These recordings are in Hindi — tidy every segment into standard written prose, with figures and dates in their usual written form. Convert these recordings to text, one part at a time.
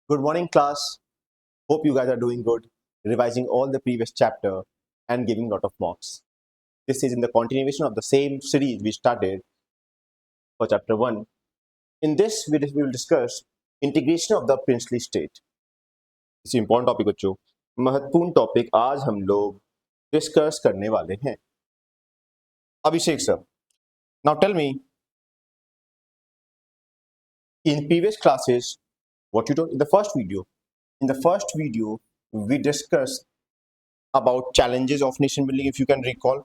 Good morning, class. Hope you guys are doing good, revising all the previous chapter and giving lot of marks. This is in the continuation of the same series we started for chapter 1. In this, we will discuss integration of the princely state. इस important topic बच्चों, महत्वपूर्ण टॉपिक आज हम लोग डिस्कस करने वाले हैं. Abhishek sir, now tell me, in previous classes, what you told in the first video. In the first video, we discussed about challenges of nation building, if you can recall.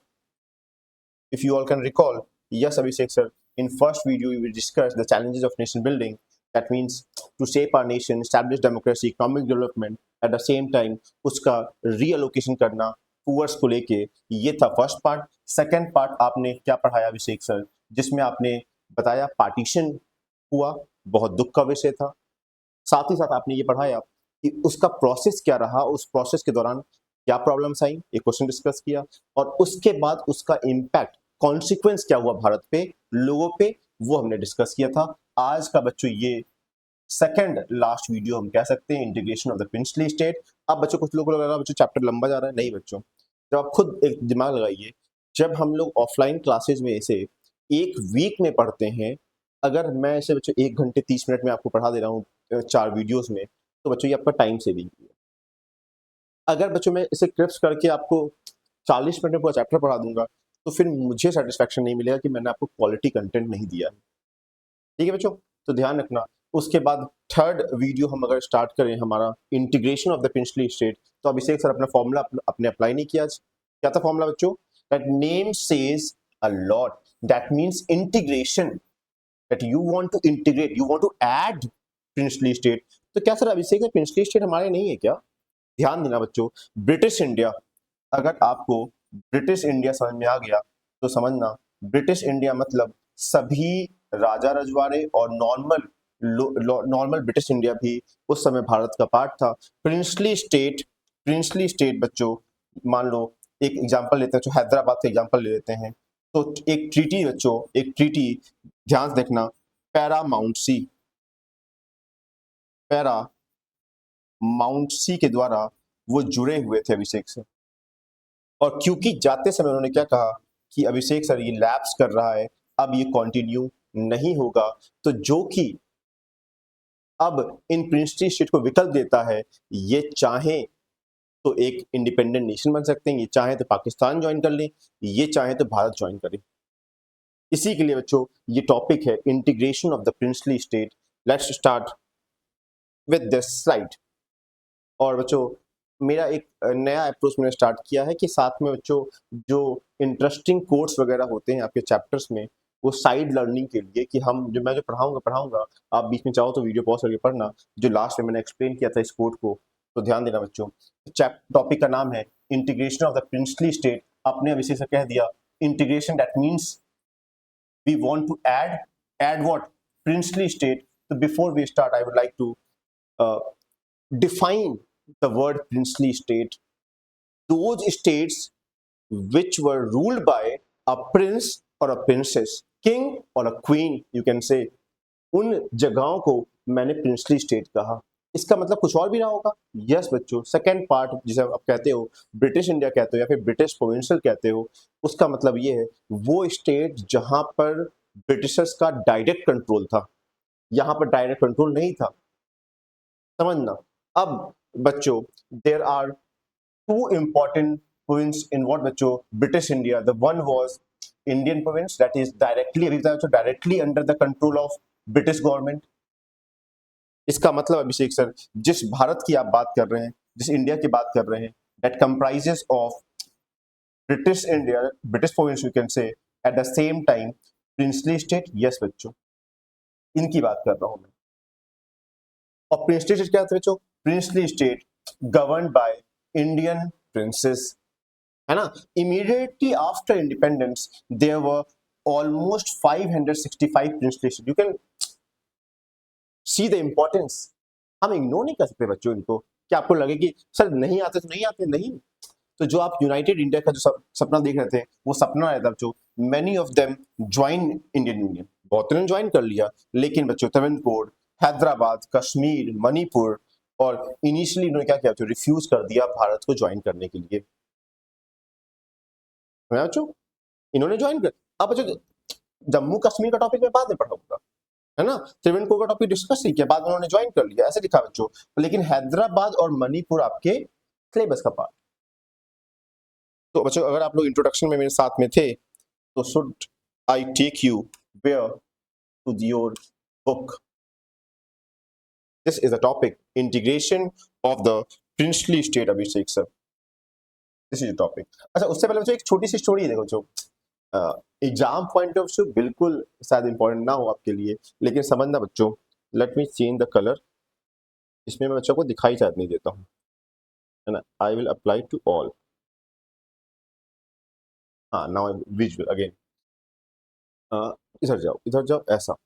If you all can recall, yes, Abhishek sir, in first video we will discuss the challenges of nation building. That means to shape our nation, establish democracy, economic development, at the same time उसका reallocation करना पुअर्स को लेके, ये था फर्स्ट पार्ट. सेकंड पार्ट आपने क्या पढ़ाया अभिषेक सर, जिसमें आपने बताया पार्टीशन हुआ, बहुत दुख का विषय था. साथ ही साथ आपने ये पढ़ाया कि उसका प्रोसेस क्या रहा, उस प्रोसेस के दौरान क्या प्रॉब्लम्स आई, एक क्वेश्चन डिस्कस किया, और उसके बाद उसका इम्पैक्ट कॉन्सिक्वेंस क्या हुआ भारत पे, लोगों पे, वो हमने डिस्कस किया था. आज का बच्चों ये सेकंड लास्ट वीडियो हम कह सकते हैं, integration of the princely state. अब बच्चों कुछ लोगों को लग रहा है बच्चों चैप्टर लंबा जा रहा है. नहीं बच्चों, जब आप खुद एक दिमाग लगाइए, जब हम लोग ऑफलाइन क्लासेज में इसे एक वीक में पढ़ते हैं, अगर मैं इसे बच्चों 1 घंटे 30 मिनट में आपको पढ़ा दे रहा हूँ 4 वीडियोस में, तो बच्चों ये आपका टाइम सेविंग है. अगर बच्चों मैं इसे क्रिप्स करके आपको 40 मिनट में पूरा चैप्टर पढ़ा दूंगा, तो फिर मुझे सेटिस्फैक्शन नहीं मिलेगा कि मैंने आपको क्वालिटी कंटेंट नहीं दिया है. ठीक है बच्चों, तो ध्यान रखना. उसके बाद थर्ड वीडियो हम अगर स्टार्ट करें हमारा integration of the princely state, तो अभिषेक सर अपना फॉर्मूला अपने अप्लाई नहीं किया. क्या था फॉर्मूला बच्चों? That name says a lot. That means integration, that you want to integrate, you want to add princely state. तो क्या सर अभिषेक प्रिंसली स्टेट हमारे नहीं है क्या? ध्यान देना बच्चों, ब्रिटिश इंडिया, अगर आपको ब्रिटिश इंडिया समझ में आ गया तो समझना ब्रिटिश इंडिया मतलब सभी राजा रजवाड़े और नॉर्मल ब्रिटिश इंडिया भी उस समय भारत का पार्ट था. प्रिंसली स्टेट बच्चों, मान लो एक एग्जांपल लेते हैं, जो हैदराबाद का एग्जांपल ले लेते हैं, तो एक ट्रीटी बच्चों, एक ट्रीटी, ध्यान से देखना, पैरामाउंट के द्वारा वो जुड़े हुए थे अभिषेक से. और क्योंकि जाते समय उन्होंने क्या कहा कि अभिषेक सर ये लैप्स कर रहा है, अब ये कंटिन्यू नहीं होगा, तो जो कि अब इन प्रिंसली स्टेट को विकल्प देता है, ये चाहे तो एक इंडिपेंडेंट नेशन बन सकते हैं, ये चाहे तो पाकिस्तान ज्वाइन कर लें, ये चाहे तो भारत ज्वाइन करें. इसी के लिए बच्चों ये टॉपिक है integration of the princely state. Let's start with this slide. और बच्चों मेरा एक नया अप्रोच मैंने स्टार्ट किया है कि साथ में बच्चों जो इंटरेस्टिंग कोर्स वगैरह होते हैं आपके चैप्टर्स में, वो साइड लर्निंग के लिए, कि हम जो मैं जो पढ़ाऊंगा आप बीच में चाहो तो वीडियो पॉज करके पढ़ना, जो लास्ट में मैंने एक्सप्लेन किया था इस कोड को. तो ध्यान देना बच्चों, टॉपिक का नाम है integration of the princely state. आपने अभी से कह दिया integration, that means we want to add what, princely state. तो before we start I would like to define the word princely state. Those states which were ruled by a prince or a princess, king or a queen, you can say, उन जगहों को मैंने प्रिंसली स्टेट कहा. इसका मतलब कुछ और भी रहा होगा. यस बच्चों, सेकेंड पार्ट जिसे आप कहते हो ब्रिटिश इंडिया कहते हो या फिर ब्रिटिश प्रोविंशियल कहते हो, उसका मतलब ये है वो स्टेट जहां पर ब्रिटिशर्स का डायरेक्ट कंट्रोल था. यहां पर डायरेक्ट कंट्रोल नहीं था, समझना. अब बच्चों there are two important province in what बच्चों, British India. The one was Indian province, that is directly under the control of British government. इसका मतलब अभिषेक सर, जिस भारत की आप बात कर रहे हैं, जिस इंडिया की बात कर रहे हैं, that comprises of British India, British province, you can say, at the same time princely state. Yes बच्चों, इनकी बात कर रहा हूं मैं. और प्रिंसली स्टेट क्या था बच्चों? Princely state govern by Indian princes, है ना. Immediately after independence there were almost 565 princely state. You can see the importance. हम इग्नोर नहीं कर सकते बच्चों इनको. क्या आपको लगे कि सर नहीं आते तो नहीं आते? नहीं. तो जो आप यूनाइटेड इंडिया का जो सपना देख रहे थे, वो सपना रहता बच्चों. Many of them join Indian union, बहुत ने ज्वाइन कर लिया, लेकिन बच्चों त्रावणकोर, हैदराबाद, कश्मीर, मणिपुर, और इनिशियली इन्होंने क्या किया, रिफ्यूज कर दिया भारत को ज्वाइन करने के लिए। बच्चों इन्होंने ज्वाइन कर, अब बच्चों जम्मू कश्मीर का टॉपिक मैं बाद में पढ़ाऊंगा, है ना, त्रिवेंद्रपुर का टॉपिक डिस्कस किया, बाद में उन्होंने ज्वाइन कर लिया, ऐसे लिखा बच्चों। लेकिन हैदराबाद और मणिपुर आपके सिलेबस का पार्ट। तो बच्चों अगर आप लोग इंट्रोडक्शन में मेरे साथ में थे, तो should I take you where to your book. This is the topic, integration of the princely state Abhishek sir, this is the topic. अच्छा उससे पहले बच्चों एक छोटी सी स्टोरी है, देखो बच्चों एग्जाम पॉइंट ऑफ व्यू बिल्कुल शायद इंपॉर्टेंट ना हो आपके लिए, लेकिन समझना बच्चों, let me change the colour, इसमें मैं बच्चों को दिखाई शायद नहीं देता हूँ, है ना, I will apply to all, हाँ नाउ विजुअल अगेन, इधर जाओ ऐसा,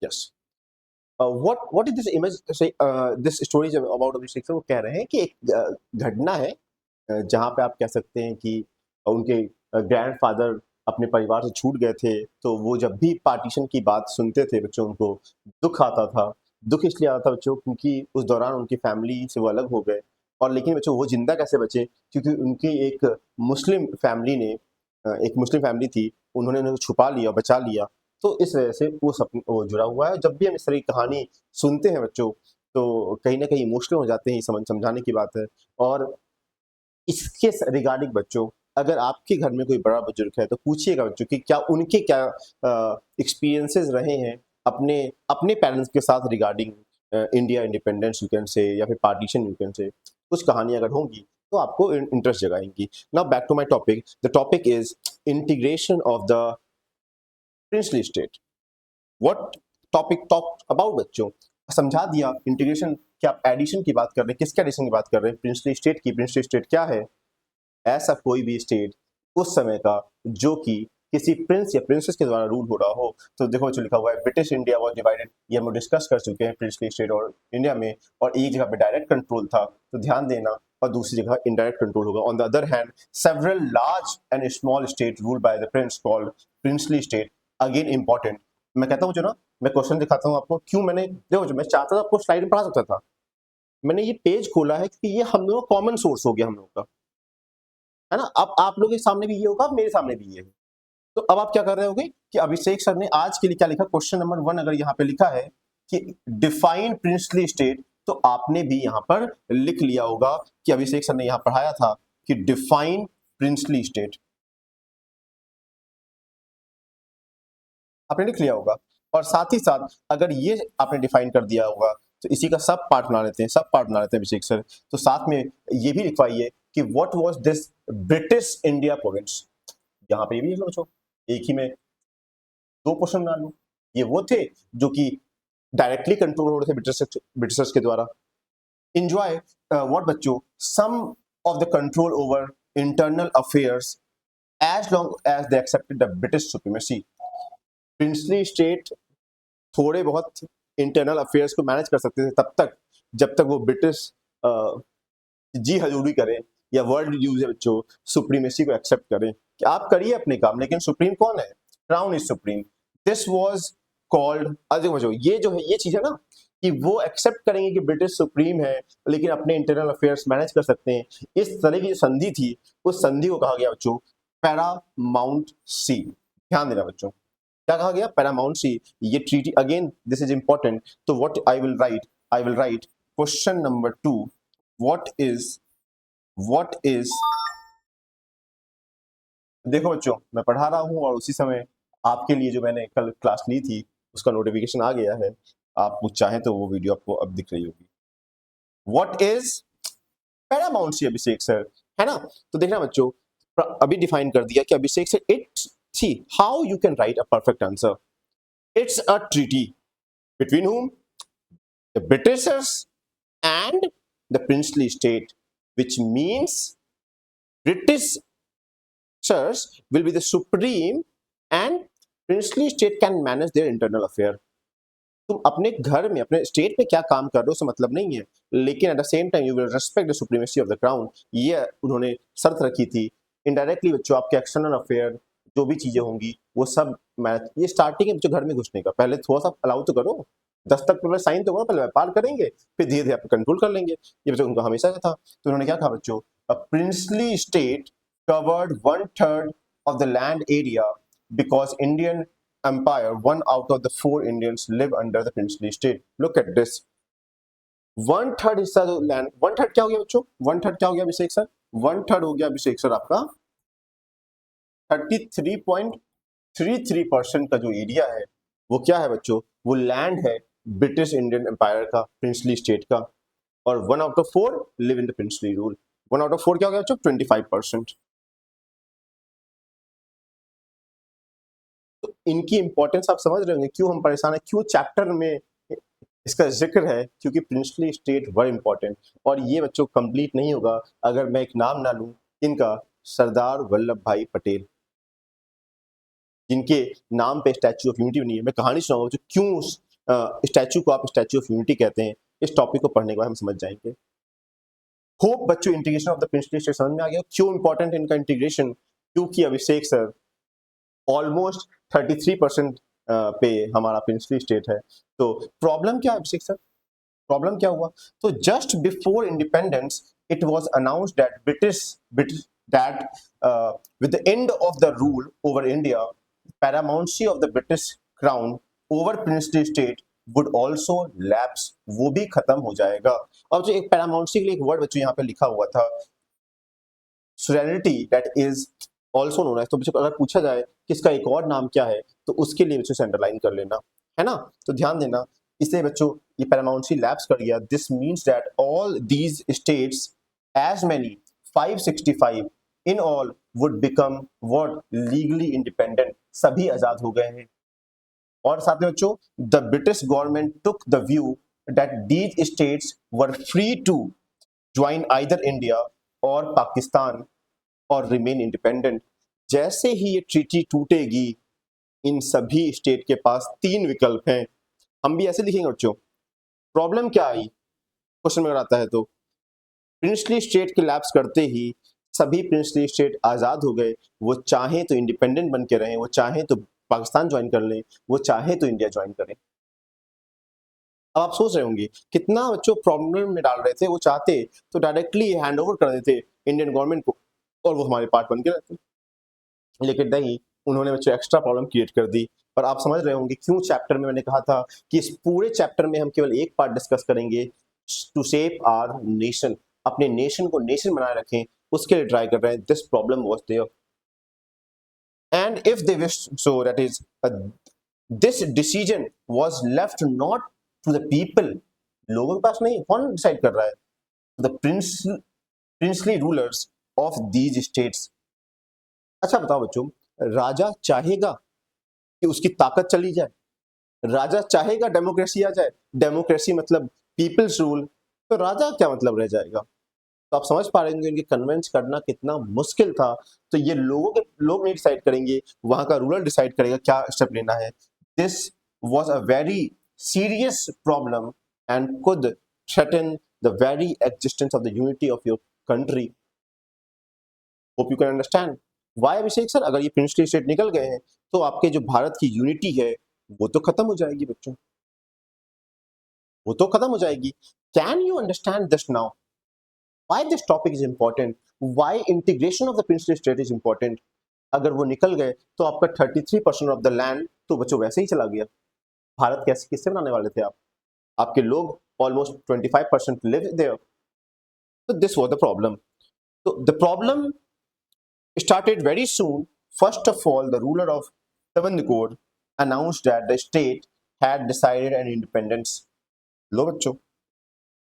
yes. What is this image, this story about Abhishek sir, वो कह रहे हैं कि एक घटना है जहाँ पे आप कह सकते हैं कि उनके ग्रैंडफादर अपने परिवार से छूट गए थे, तो वो जब भी पार्टीशन की बात सुनते थे बच्चों, उनको दुख आता था। दुख इसलिए आता था बच्चों क्योंकि उस दौरान उनकी फैमिली से वो अलग हो गए, और लेकिन बच्चों वो जिंदा कैसे बचे, क्योंकि उनकी एक मुस्लिम फैमिली ने, एक मुस्लिम फैमिली थी, उन्होंने उन्हें छुपा लिया, बचा लिया। तो इस वजह से वो जुड़ा हुआ है। जब भी हम इस तरह की कहानी सुनते हैं बच्चों, तो कहीं ना कहीं इमोशनल हो जाते हैं, समझाने की बात है। और इसके रिगार्डिंग बच्चों, अगर आपके घर में कोई बड़ा बुजुर्ग है तो पूछिएगा बच्चों कि क्या उनके क्या एक्सपीरियंसेस रहे हैं अपने अपने पेरेंट्स के साथ regarding India independence you can say, या फिर पार्टीशन यू कैन से। कुछ कहानी अगर होंगी तो आपको इंटरेस्ट जगाएंगी। Now back to my topic, the topic is integration of the princely state. What topic talk about बच्चों, समझा दिया इंटीग्रेशन क्या, आप एडिशन की बात कर रहे हैं, किसके एडिशन की बात कर रहे हैं, प्रिंसली स्टेट की। प्रिंसली स्टेट क्या है, ऐसा कोई भी स्टेट उस समय का जो कि किसी प्रिंस या प्रिंसेस के द्वारा रूल हो रहा हो। तो देखो जो लिखा हुआ है, ब्रिटिश इंडिया वाज डिवाइडेड, ये हम डिस्कस कर चुके हैं, प्रिंसली स्टेट और इंडिया में, और एक जगह पे डायरेक्ट कंट्रोल था, तो ध्यान देना, और दूसरी जगह इनडायरेक्ट कंट्रोल होगा। On the other hand several large and small state ruled by the Prince called princely state. Again important, मैं कहता हूँ जो ना, मैं क्वेश्चन दिखाता हूँ आपको, क्यों मैंने, देखो जो मैं चाहता था आपको स्लाइड में पढ़ा सकता था, मैंने ये पेज खोला है क्योंकि ये हम लोगों का कॉमन सोर्स हो गया हम लोगों का, है ना। अब आप लोगों के सामने भी ये होगा, मेरे सामने भी ये है। तो अब आप क्या कर रहे होगे कि अभिषेक सर ने आज के लिए क्या लिखा, क्वेश्चन नंबर 1 अगर यहाँ पे लिखा है कि डिफाइन प्रिंसली स्टेट, तो आपने भी यहाँ पर लिख लिया होगा कि अभिषेक सर ने यहाँ पढ़ाया था कि डिफाइन प्रिंसली स्टेट, आपने लिख लिया होगा। और साथ ही साथ अगर ये आपने डिफाइन कर दिया होगा, तो इसी का सब पार्ट बना लेते हैं, सब पार्ट बना लेते हैं अभिषेक सर। तो साथ में ये भी लिखवाइए कि what was this British India province, यहाँ पे ये भी लिख लो बच्चों, एक ही में 2 क्वेश्चन बना लो। ये वो थे जो कि डायरेक्टली कंट्रोल हो रहे थे ब्रिटिशर्स के द्वारा। एंजॉय व्हाट बच्चों, some of the control over internal affairs as long as they accepted the British supremacy. Princely state थोड़े बहुत इंटरनल अफेयर्स को मैनेज कर सकते थे तब तक, जब तक वो ब्रिटिश जी हजूरी करें, या वर्ल्ड यूज है बच्चों, सुप्रीमेसी को एक्सेप्ट करें कि आप करिए अपने काम, लेकिन सुप्रीम कौन है, crown is supreme. This was called, बच्चों ये जो है, ये चीज है ना कि वो एक्सेप्ट करेंगे कि ब्रिटिश सुप्रीम है, लेकिन अपने इंटरनल अफेयर्स मैनेज कर सकते हैं। इस तरह की जो संधि थी, उस संधि को कहा गया बच्चों पैरामाउंट सी। ध्यान देना बच्चों, क्या कहा गया, पैरामाउंट सी। ये treaty, again this is important. तो what I will write question number 2, what is, देखो बच्चों मैं पढ़ा रहा हूं और उसी समय आपके लिए जो मैंने कल क्लास ली थी उसका नोटिफिकेशन आ गया है, आप कुछ चाहें तो वो वीडियो आपको अब दिख रही होगी। What is paramountcy Abhishek sir, है ना। तो देखना बच्चों, अभी डिफाइन कर दिया कि Abhishek sir, it's, see how you can write a perfect answer, it's a treaty between whom, the Britishers and the princely state, which means Britishers will be the supreme and princely state can manage their internal affair। तुम अपने घर में, अपने स्टेट में क्या काम कर रहे हो उससे मतलब नहीं है, लेकिन at the same time you will respect the supremacy of the crown, ये उन्होंने शर्त रखी थी। इनडायरेक्टली बच्चों आपके एक्सटर्नल अफेयर जो भी चीजें होंगी वो सब मैनेज, ये स्टार्टिंग है बच्चों घर में घुसने का, पहले थोड़ा सा अलाउ तो करो। 10 तक पहले साइन तो होगा, पहले व्यापार करेंगे, फिर धीरे धीरे आप कंट्रोल कर लेंगे। ये बच्चों उनका हमेशा का था। तो उन्होंने क्या कहा बच्चों, अ princely state covered 1/3 of the land area because Indian empire, 1 out of the 4 Indians live under the princely state. Look at this. 1/3 हिस्सा जो लैंड, 1/3 क्या हो गया बच्चों, 1/3 क्या हो गया अभिषेक सर, 1/3 हो गया अभिषेक सर आपका 33.33% का जो एरिया है वो क्या है बच्चों, वो लैंड है ब्रिटिश इंडियन एम्पायर का, प्रिंसली स्टेट का। और 1 out of 4 live in the princely rule. 1 out of 4 क्या हो गया बच्चों, 25%। तो इनकी इंपॉर्टेंस आप समझ रहे होंगे, क्यों हम परेशान है, क्यों चैप्टर में इसका जिक्र है, क्योंकि प्रिंसली स्टेट वर इंपॉर्टेंट। और ये बच्चों कंप्लीट नहीं होगा अगर मैं एक नाम ना लूं, इनका सरदार वल्लभ भाई पटेल, जिनके नाम पे स्टैच्यू ऑफ यूनिटी बनी है। मैं कहानी सुनाऊंगा बच्चों, क्यों स्टैच्यू को आप स्टैच्यू ऑफ यूनिटी कहते हैं। इस टॉपिक को पढ़ने के बाद हम समझ जाएंगे। होप बच्चों integration of the princely state समझ में आ गया, क्यों इंपॉर्टेंट इनका इंटीग्रेशन, क्योंकि अभिषेक सर ऑलमोस्ट 33% पे हमारा प्रिंसली स्टेट है। तो प्रॉब्लम क्या है अभिषेक सर, प्रॉब्लम क्या हुआ, तो just before independence it was announced that British that with the end of the rule over India, paramountcy of the British crown over princely state would also lapse, वो भी खत्म हो जाएगा। अब जो एक paramountcy के लिए एक वर्ड बच्चों यहाँ पे लिखा हुआ था, sovereignty that is also known as, तो बच्चों अगर पूछा जाए कि इसका एक और नाम क्या है तो उसके लिए बच्चों सेंटरलाइन कर लेना है ना। तो ध्यान देना, इससे बच्चों ये paramountcy lapse कर गया। This means that all these states, as many 565 in all, would become what, legally independent, सभी आजाद हो गए हैं। और साथ में बच्चों the British government took the view that these states were free to join either India और पाकिस्तान और रिमेन इंडिपेंडेंट। जैसे ही ये ट्रीटी टूटेगी, इन सभी स्टेट के पास 3 विकल्प हैं। हम भी ऐसे लिखेंगे बच्चों। प्रॉब्लम क्या आई क्वेश्चन में अगर आता है तो, प्रिंसली स्टेट के लैप्स करते ही सभी प्रिंसली स्टेट आजाद हो गए। वो चाहे तो इंडिपेंडेंट बन के रहें, वो चाहे तो पाकिस्तान ज्वाइन कर लें, वो चाहे तो इंडिया ज्वाइन करें। अब आप सोच रहे होंगे कितना बच्चों प्रॉब्लम में डाल रहे थे, वो चाहते तो डायरेक्टली हैंड ओवर कर देते इंडियन गवर्नमेंट को और वो हमारे पार्ट बन के रहते, लेकिन नहीं, उन्होंने बच्चों एक्स्ट्रा प्रॉब्लम क्रिएट कर दी। पर आप समझ रहे होंगे क्यों चैप्टर में मैंने कहा था कि इस पूरे चैप्टर में हम केवल एक पार्ट डिस्कस करेंगे, टू शेप आवर नेशन, अपने नेशन को नेशन बनाए रखें, उसके लिए ट्राई कर रहे हैं। This problem was there and if they wish, so that is this decision was left not to the people, लोगों के पास नहीं, कौन डिसाइड कर रहा है, the princely rulers of these states. अच्छा बताओ बच्चों, राजा चाहेगा कि उसकी ताकत चली जाए, राजा चाहेगा डेमोक्रेसी आ जाए, डेमोक्रेसी मतलब पीपल्स रूल, तो राजा क्या मतलब रह जाएगा। तो आप समझ पा रहे होंगे इनके कन्विंस करना कितना मुश्किल था। तो ये लोग नहीं डिसाइड करेंगे, वहां का रूलर डिसाइड करेगा क्या स्टेप लेना है। This was a very serious problem and could threaten the very existence of the unity of your country. Hope you can understand why Abhishek sir, अगर ये प्रिंसली स्टेट निकल गए हैं तो आपके जो भारत की यूनिटी है वो तो खत्म हो जाएगी बच्चों, वो तो खत्म हो जाएगी। Can you understand this now, why this topic is important, why integration of the princely state is important. अगर वो निकल गए तो आपका 33% ऑफ द लैंड तो बच्चों वैसे ही चला गया। भारत कैसे किससे बनाने वाले थे आप, आपके लोग ऑलमोस्ट 25% लिव देयर। तो दिस वाज द प्रॉब्लम। तो the problem started very soon. First of all, the ruler of Travancore announced that the state had decided an independence. लो बच्चों,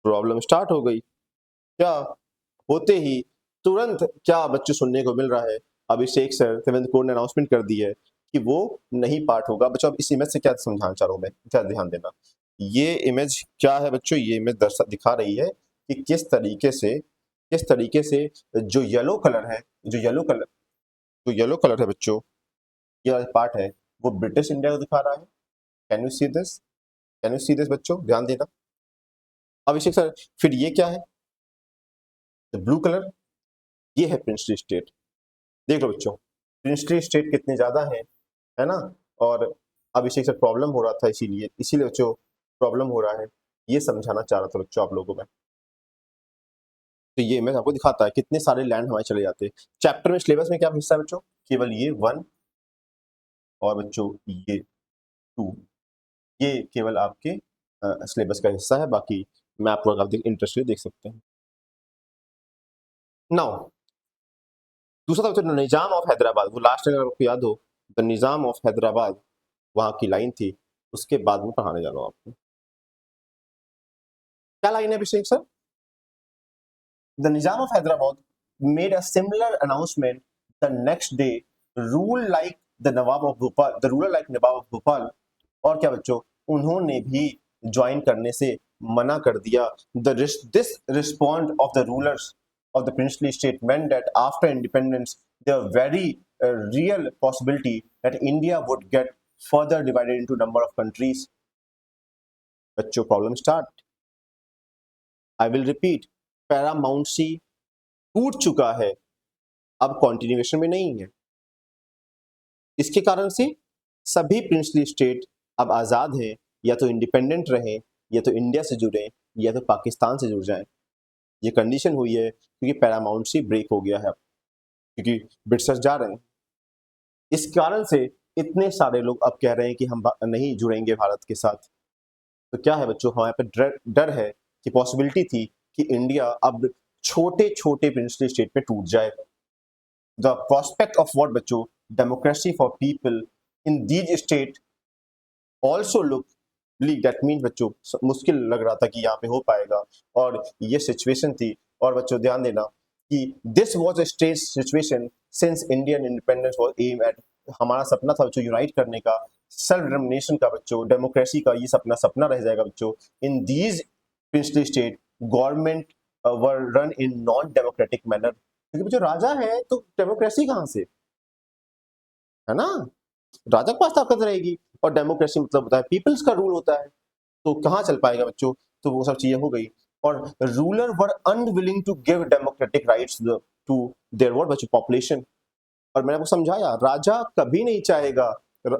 प्रॉब्लम स्टार्ट हो गई। क्या होते ही तुरंत क्या बच्चों सुनने को मिल रहा है, अभिषेक सर त्रिवेंद्र ने अनाउंसमेंट कर दी है कि वो नहीं पार्ट होगा। बच्चों अब इस इमेज से क्या समझाना चाह रहा हूं मैं, क्या ध्यान देना। ये इमेज क्या है बच्चों, ये इमेज दिखा रही है कि किस तरीके से जो येलो कलर है, जो येलो कलर है बच्चों, ये पार्ट है वो ब्रिटिश इंडिया को दिखा रहा है। Can you see this, can you see this बच्चों, ध्यान देना। अभिषेक सर फिर ये क्या है, द ब्लू कलर, ये है प्रिंसली स्टेट। देख लो बच्चों प्रिंसली स्टेट कितने ज्यादा है ना। और अभिषेक सर प्रॉब्लम हो रहा था, इसीलिए बच्चों प्रॉब्लम हो रहा है, ये समझाना चाह रहा था बच्चों आप लोगों को मैं। तो ये इमेज आपको दिखाता है कितने सारे लैंड हमारे चले जाते हैं। चैप्टर में सिलेबस में क्या हिस्सा है बच्चों? केवल ये 1 और बच्चों ये 2, ये केवल आपके सिलेबस का हिस्सा है। बाकी मैप वर्क आप इंटरेस्टेड देख सकते हैं। नाउ दूसरा था बच्चों निजाम ऑफ हैदराबाद। वो लास्ट अगर आपको याद हो, द निजाम ऑफ हैदराबाद वहां की लाइन थी, उसके बाद में पढ़ाने जा रहा हूं आपको। क्या लाइन है Abhishek sir? The Nizam of Hyderabad made a similar announcement the next day, rule like the Nawab of Bhopal, the ruler like Nawab of Bhopal. और क्या बच्चों, उन्होंने भी ज्वाइन करने से मना कर दिया। This respond of the rulers of the princely state meant that after independence, there very real possibility that India would get further divided into number of countries. बच्चों problem start. I will repeat, paramountcy टूट चुका है, अब कॉन्टिन्यूएशन में नहीं है। इसके कारण से सभी प्रिंसली स्टेट अब आजाद हैं, या तो इंडिपेंडेंट रहें, या तो इंडिया से जुड़े, या तो पाकिस्तान से जुड़ जाएं। ये कंडीशन हुई है क्योंकि पैरामाउंट सी ब्रेक हो गया है, क्योंकि ब्रिटिशर्स जा रहे हैं। इस कारण से इतने सारे लोग अब कह रहे हैं कि हम नहीं जुड़ेंगे भारत के साथ। तो क्या है बच्चों, हमारे पे डर है कि पॉसिबिलिटी थी कि इंडिया अब छोटे छोटे प्रिंसली स्टेट में टूट जाए। द प्रोस्पेक्ट ऑफ व्हाट बच्चों, democracy for people in these state also look leak. That mean बच्चों मुश्किल लग रहा था कि यहाँ पे हो पाएगा, और ये सिचुएशन थी। और बच्चों ध्यान देना कि this was a state situation since Indian independence was aim at. हमारा सपना था बच्चों यूनाइट करने का, सेल्फ डिटरमिनेशन का बच्चों, डेमोक्रेसी का, ये सपना रह जाएगा बच्चों। In these princely state government were run in non democratic manner. क्योंकि बच्चों राजा है तो डेमोक्रेसी कहाँ से, है ना? राजा के पास ताकत रहेगी, और डेमोक्रेसी मतलब होता है पीपल्स का रूल होता है, तो कहाँ चल पाएगा बच्चों? तो वो सब चीजें हो गई। और ruler were unwilling to give democratic rights to their what बच्चों पॉपुलेशन। और मैंने आपको समझाया, राजा कभी नहीं चाहेगा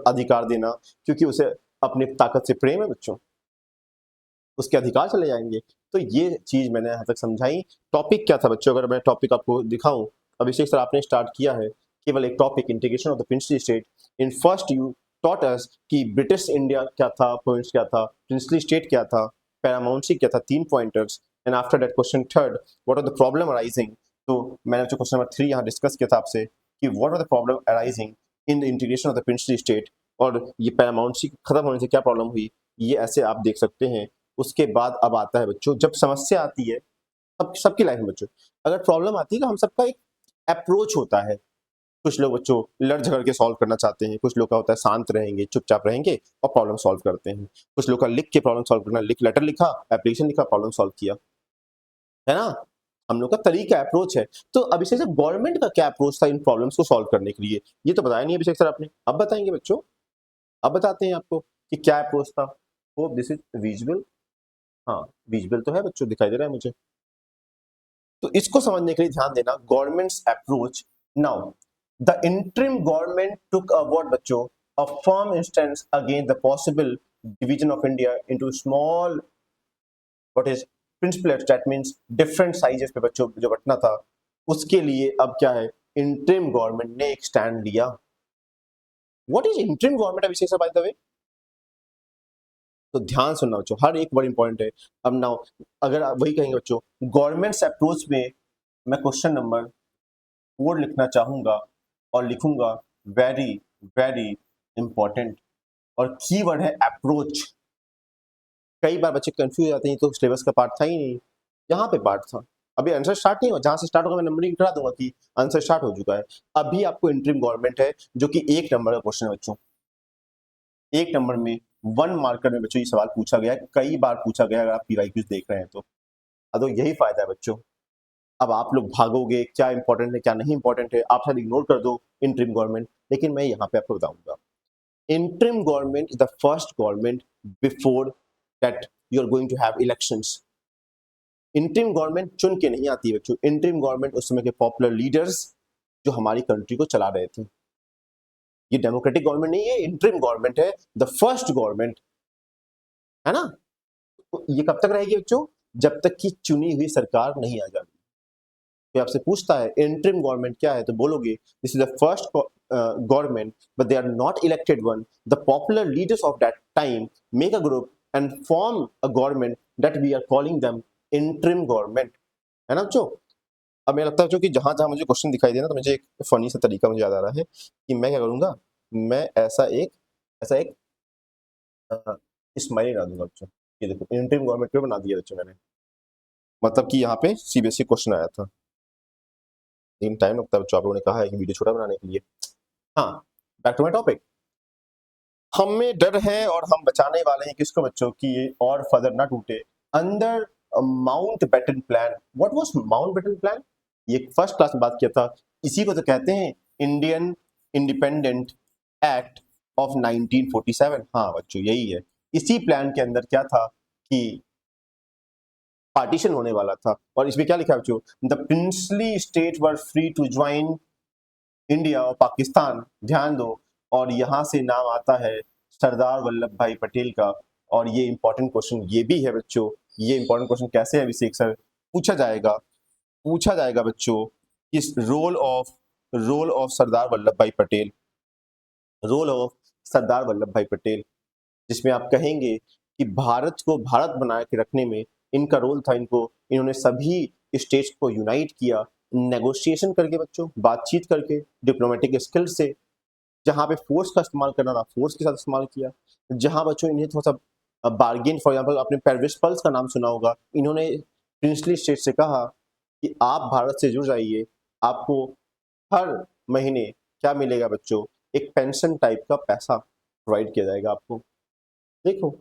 अधिकार देना, क्योंकि उसे अपनी ताकत से प्रेम है बच्चों, उसके अधिकार चले जाएंगे। तो ये चीज मैंने यहाँ तक समझाई। टॉपिक क्या था बच्चों, अगर मैं टॉपिक आपको दिखाऊं, अभिषेक सर आपने स्टार्ट किया है केवल एक topic, integration of the princely state. In first you taught us कि ब्रिटिश इंडिया क्या था, प्रोविंस क्या था, प्रिंसली स्टेट क्या था, पैरामाउंसी क्या था, 3 pointers. And after that question third, what are the problem arising. तो मैंने जो क्वेश्चन नंबर 3 यहाँ डिस्कस किया था आपसे कि what are the problem arising in the integration of the princely state, और ये पैरामाउंसी खत्म होने से क्या प्रॉब्लम हुई, ये ऐसे आप देख सकते हैं। उसके बाद अब आता है बच्चों, जब समस्या आती है, अब सबकी लाइफ में बच्चों अगर प्रॉब्लम आती है तो हम सबका एक अप्रोच होता है। कुछ लोग बच्चों लड़ झगड़ के सॉल्व करना चाहते हैं, कुछ लोग का होता है शांत रहेंगे, चुपचाप रहेंगे और प्रॉब्लम सॉल्व करते हैं। कुछ लोग का लिख के प्रॉब्लम सॉल्व करना, लेटर लिखा, एप्लीकेशन लिखा, प्रॉब्लम सॉल्व किया, है ना? हम लोग का तरीका अप्रोच है। तो अभिषेक सर गवर्नमेंट का क्या अप्रोच था इन प्रॉब्लम्स को सॉल्व करने के लिए, ये तो बताया नहीं अभिषेक सर आपने, अब बताएंगे बच्चों, अब बताते हैं आपको कि क्या अप्रोच था। Hope this is visual. हाँ विजुअल तो है बच्चों, दिखाई दे रहा है मुझे। तो इसको समझने के लिए ध्यान देना, government's approach. Now the interim government took a what बच्चों, a firm instance against the possible division of India into small what is principalities, that means different sizes पे बच्चों जो बंटना था, उसके लिए अब क्या है, इंटरिम गवर्नमेंट ने एक स्टैंड लिया। What is interim government Abhishek sir by the way? तो ध्यान सुनना बच्चों, हर एक वर्ड इंपॉर्टेंट है। अब नाउ अगर आप वही कहेंगे बच्चों, गवर्नमेंट्स अप्रोच में मैं क्वेश्चन नंबर 4 लिखना चाहूंगा, और लिखूंगा वेरी वेरी इंपॉर्टेंट, और कीवर्ड है अप्रोच। कई बार बच्चे कंफ्यूज हो जाते हैं, तो सिलेबस का पार्ट था ही नहीं, यहाँ पे पार्ट था। अभी आंसर स्टार्ट नहीं हुआ, जहां से स्टार्ट होगा मैं नंबरिंग करा दूंगा कि आंसर स्टार्ट हो चुका है। अभी आपको इंटरिम गवर्नमेंट है, जो कि 1 नंबर का क्वेश्चन है बच्चों। 1 नंबर में 1 मार्कर में बच्चों ये सवाल पूछा गया है, कई बार पूछा गया है, अगर आप पीवाईक्यूज देख रहे हैं तो। अब तो यही फायदा है बच्चों, अब आप लोग भागोगे क्या इंपॉर्टेंट है क्या नहीं इंपॉर्टेंट है, आप शायद इग्नोर कर दो इंटरिम गवर्नमेंट, लेकिन मैं यहाँ पे आपको बताऊंगा। Interim government is the first government before that you are going to have elections. Interim government चुन के नहीं आती है बच्चों, इंटरिम गवर्नमेंट उस समय के पॉपुलर लीडर्स जो हमारी कंट्री को चला रहे थे, ये डेमोक्रेटिक गवर्नमेंट नहीं है, इंटरिम गवर्नमेंट है, द फर्स्ट गवर्नमेंट, है ना? तो ये कब तक रहेगी बच्चों? जब तक कि चुनी हुई सरकार नहीं आ जाती। कोई आपसे पूछता है इंटरिम गवर्नमेंट क्या है, तो बोलोगे this is the first government but they are not elected one, the popular leaders of that time make a group and form a government that we are calling them interim government, है ना बच्चों? अब मुझे लगता है जो कि जहां जहां मुझे क्वेश्चन दिखाई दे ना, तो मुझे एक फनी सा तरीका मुझे याद आ रहा है कि मैं क्या करूंगा, मैं ऐसा एक स्माइली बना दूंगा बच्चों। ये देखो इंटरिम गवर्नमेंट पे बना दिया बच्चों मैंने, मतलब कि यहाँ पे सीबीएसई क्वेश्चन आया था, लेकिन टाइम लगता है बच्चों, आप लोगों ने कहा है कि वीडियो छोटा बनाने के लिए। हाँ, बैक टू माई टॉपिक। हमें डर है और हम बचाने वाले हैं किसको बच्चों की ये और फर्दर ना टूटे। Under Mountbatten plan, what was Mountbatten plan? ये फर्स्ट क्लास में बात किया था। इसी को तो कहते हैं इंडियन इंडिपेंडेंट एक्ट ऑफ 1947। हाँ बच्चों यही है। इसी प्लान के अंदर क्या था कि पार्टीशन होने वाला था, और इसमें क्या लिखा है बच्चों? The princely state were free to join India और पाकिस्तान, ध्यान दो, और यहां से नाम आता है सरदार वल्लभ भाई पटेल का। और ये इंपॉर्टेंट क्वेश्चन ये भी है बच्चों, ये इंपॉर्टेंट क्वेश्चन कैसे है अभिषेक सर? पूछा जाएगा बच्चों, इस रोल ऑफ सरदार वल्लभ भाई पटेल, रोल ऑफ सरदार वल्लभ भाई पटेल, जिसमें आप कहेंगे कि भारत को भारत बना के रखने में इनका रोल था। इन्होंने सभी स्टेट्स को यूनाइट किया, नेगोशिएशन करके बच्चों, बातचीत करके, डिप्लोमेटिक स्किल से। जहां पे फोर्स का इस्तेमाल करना था फोर्स के साथ इस्तेमाल किया। जहां बच्चों इन्हें थोड़ा सा बार्गेन, फॉर एग्जाम्पल आपने पेरविस पल्स का नाम सुना होगा, इन्होंने प्रिंसली स्टेट से कहा कि आप भारत से जुड़ जाइए, आपको हर महीने क्या मिलेगा बच्चों? एक पेंशन टाइप का पैसा प्रोवाइड किया जाएगा आपको। देखो,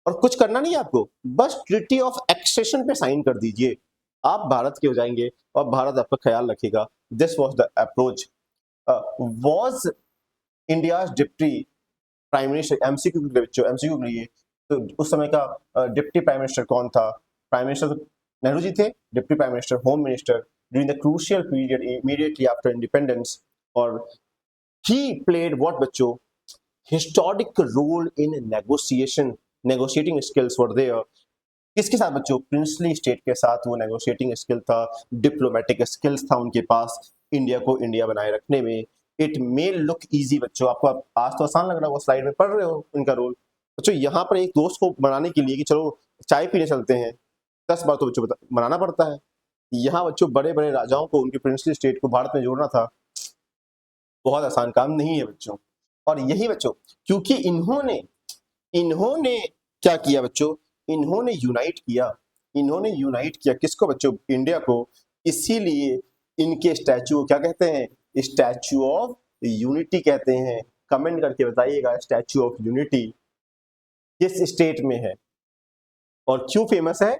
और कुछ करना नहीं है आपको, बस ट्रीटी ऑफ एक्सेशन पे साइन कर दीजिए, आप भारत के हो जाएंगे और भारत आपका ख्याल रखेगा। This was the approach. Was India's deputy prime minister, MCQ के बच्चों, एमसीक्यू के लिए, तो उस समय का डिप्टी प्राइम मिनिस्टर कौन था? प्राइम मिनिस्टर तो नेहरू जी थे, deputy prime minister, home minister during the crucial period immediately after independence. और ही प्लेड व्हाट बच्चों? Historic role in negotiation, negotiating skills were there. किसके साथ बच्चों? प्रिंसली स्टेट के साथ वो नेगोशिएटिंग स्किल था, डिप्लोमेटिक स्किल्स था उनके पास इंडिया को इंडिया बनाए रखने में। इट मे लुक इजी बच्चों, आपको आज तो आसान लग रहा है, वो स्लाइड में पढ़ रहे हो इनका रोल बच्चों। यहाँ पर एक दोस्त को बनाने के लिए कि चलो चाय पीने चलते हैं, 10 बार तो बच्चों मनाना पड़ता है। यहाँ बच्चों बड़े बड़े राजाओं को, उनकी प्रिंसली स्टेट को भारत में जोड़ना था, बहुत आसान काम नहीं है बच्चों। और यही बच्चों, क्योंकि इन्होंने क्या किया बच्चों? इन्होंने यूनाइट किया किसको बच्चों? इंडिया को। इसीलिए इनके स्टैचू को क्या कहते हैं? स्टैचू ऑफ यूनिटी कहते हैं। कमेंट करके बताइएगा स्टैचू ऑफ यूनिटी किस स्टेट में है और क्यों फेमस है?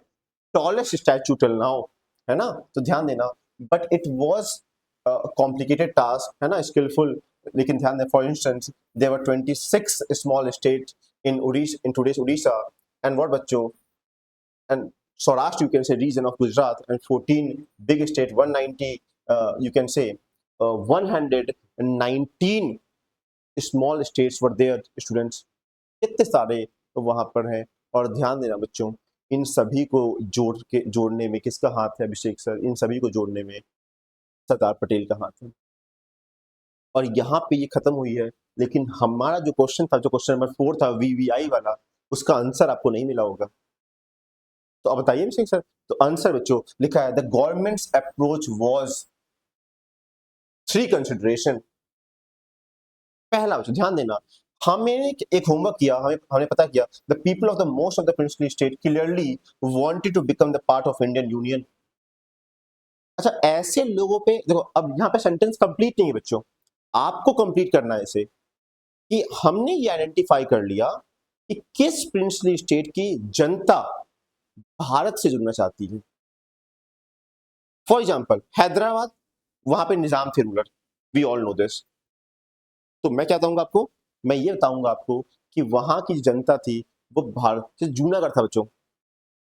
टॉलेस्ट स्टैचू टिल नाउ, है ना? तो ध्यान देना, but it was complicated task, है ना, स्किलफुल। लेकिन ध्यान दें, for instance there were 26 small state in today's Odisha, and what बच्चों, and Saurashtra you can say region of Gujarat, and 14 big state, 190 you can say 119 small states were there students, कितने सारे वहां पर हैं। और ध्यान देना बच्चों, इन सभी को जोड़ने में किसका हाथ है अभिषेक सर? इन सभी को जोड़ने में सरदार पटेल का हाथ है। और यहाँ पे ये खत्म हुई है, लेकिन हमारा जो क्वेश्चन था, जो क्वेश्चन नंबर 4 था वीवीआई वाला, उसका आंसर आपको नहीं मिला होगा। तो अब बताइए अभिषेक सर, तो आंसर बच्चों लिखा है the governments approach was 3 consideration. पहला बच्चों ध्यान देना, हमने एक होमवर्क किया, हमने पता किया the people of the most of the princely state clearly wanted to become the part of Indian union. अच्छा, ऐसे लोगों पे देखो, अब यहाँ पे सेंटेंस कंप्लीट नहीं है बच्चों, आपको कंप्लीट करना है इसे, कि हमने ये आइडेंटिफाई कर लिया कि किस प्रिंसली स्टेट की जनता भारत से जुड़ना चाहती है। फॉर एग्जाम्पल हैदराबाद, वहां पे निजाम थे ruler, we all know this. तो मैं क्या बताऊंगा आपको? मैं ये बताऊंगा आपको कि वहां की जनता थी वो भारत से जुड़ना करता बच्चों,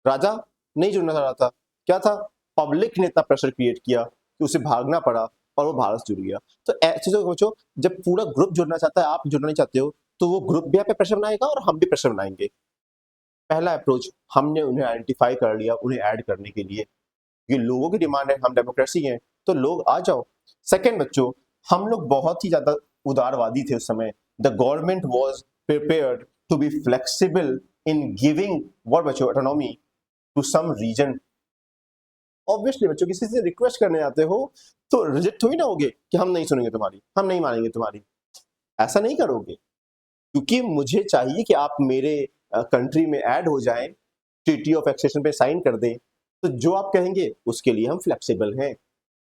राजा नहीं जुड़ना चाह रहा था। क्या था? पब्लिक ने इतना प्रेशर क्रिएट किया कि उसे भागना पड़ा और वो भारत से जुड़ गया। तो ऐसे बच्चों, जब पूरा ग्रुप जुड़ना चाहता है, आप जुड़ना नहीं चाहते हो, तो वो ग्रुप भी आप पे प्रेशर बनाएगा और हम भी प्रेशर बनाएंगे। पहला अप्रोच, हमने उन्हें आइडेंटिफाई कर लिया उन्हें ऐड करने के लिए, ये लोगों की डिमांड है, हम डेमोक्रेसी हैं तो लोग आ जाओ। सेकंड बच्चों, हम लोग बहुत ही ज्यादा उदारवादी थे उस समय, the government was prepared to be flexible in giving what बच्चों autonomy to some region. Obviously बच्चों, किसी से रिक्वेस्ट करने आते हो तो रिजेक्ट थोड़ी ना होगे कि हम नहीं सुनेंगे तुम्हारी, हम नहीं मानेंगे तुम्हारी, ऐसा नहीं करोगे, क्योंकि मुझे चाहिए कि आप मेरे कंट्री में ऐड हो जाएं, ट्रीटी ऑफ एक्सेशन पे साइन कर दें, तो जो आप कहेंगे उसके लिए हम फ्लेक्सिबल हैं,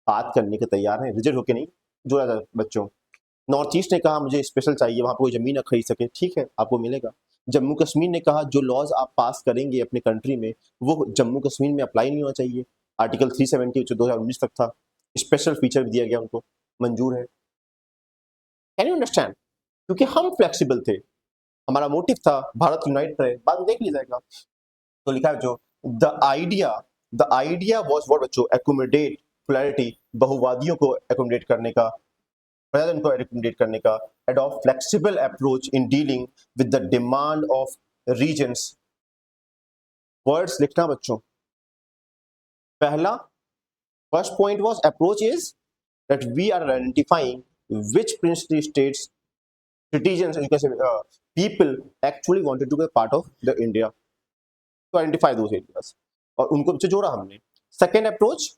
बात करने के तैयार हैं, रिजेक्ट होके नहीं जोड़ा जाए बच्चों। नॉर्थ ईस्ट ने कहा मुझे स्पेशल चाहिए, वहां पर कोई जमीन ना खरीद सके, ठीक है आपको मिलेगा। जम्मू कश्मीर ने कहा जो लॉज आप पास करेंगे अपने कंट्री में वो जम्मू कश्मीर में अप्लाई नहीं होना चाहिए, आर्टिकल 370 जो 2019 तक था, स्पेशल फीचर भी दिया गया उनको, मंजूर है। Can you understand? क्योंकि हम फ्लेक्सिबल थे, हमारा मोटिव था भारत यूनाइट रहे, बाद में देख लीजिएगा। तो लिखा है जो द आइडिया वाज व्हाट बच्चों, एकोमोडेट प्लुरैलिटी, बहुवादियों को एकोमोडेट करने का, उनको एकोमोडेट करने का, adopt flexible approach in dealing with the demand of regions. Words लिखना बच्चों, पहला first point was approach is that we are identifying which princely states citizens, you can say people actually wanted to be a part of the India, to identify those areas और उनको बच्चे जोड़ा हमने। सेकेंड अप्रोच,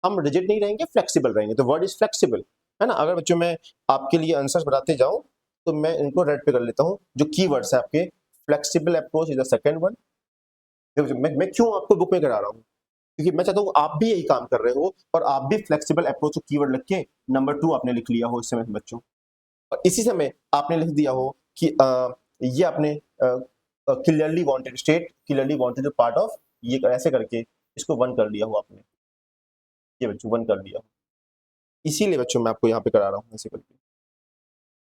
हम रिजिड नहीं रहेंगे, फ्लेक्सिबल रहेंगे, तो वर्ड इज फ्लेक्सिबल है ना। अगर बच्चों मैं आपके लिए आंसर्स बताते जाऊं तो मैं इनको रेड पे कर लेता हूं, जो कीवर्ड्स है आपके, flexible approach is the second one. मैं क्यों आपको बुक में करा रहा हूँ, क्योंकि मैं चाहता हूँ आप भी यही काम कर रहे हो और आप भी फ्लेक्सिबल अप्रोच कीवर्ड लिख के नंबर 2 आपने लिख लिया हो इस समय बच्चों, और इसी समय आपने लिख दिया हो कि ये आपने clearly wanted state, clearly wanted part of, ये ऐसे करके इसको 1 कर लिया हो आपने, ये बच्चों 1 कर लिया हो। इसीलिए बच्चों मैं आपको यहाँ पे करा रहा हूँ ऐसे करके,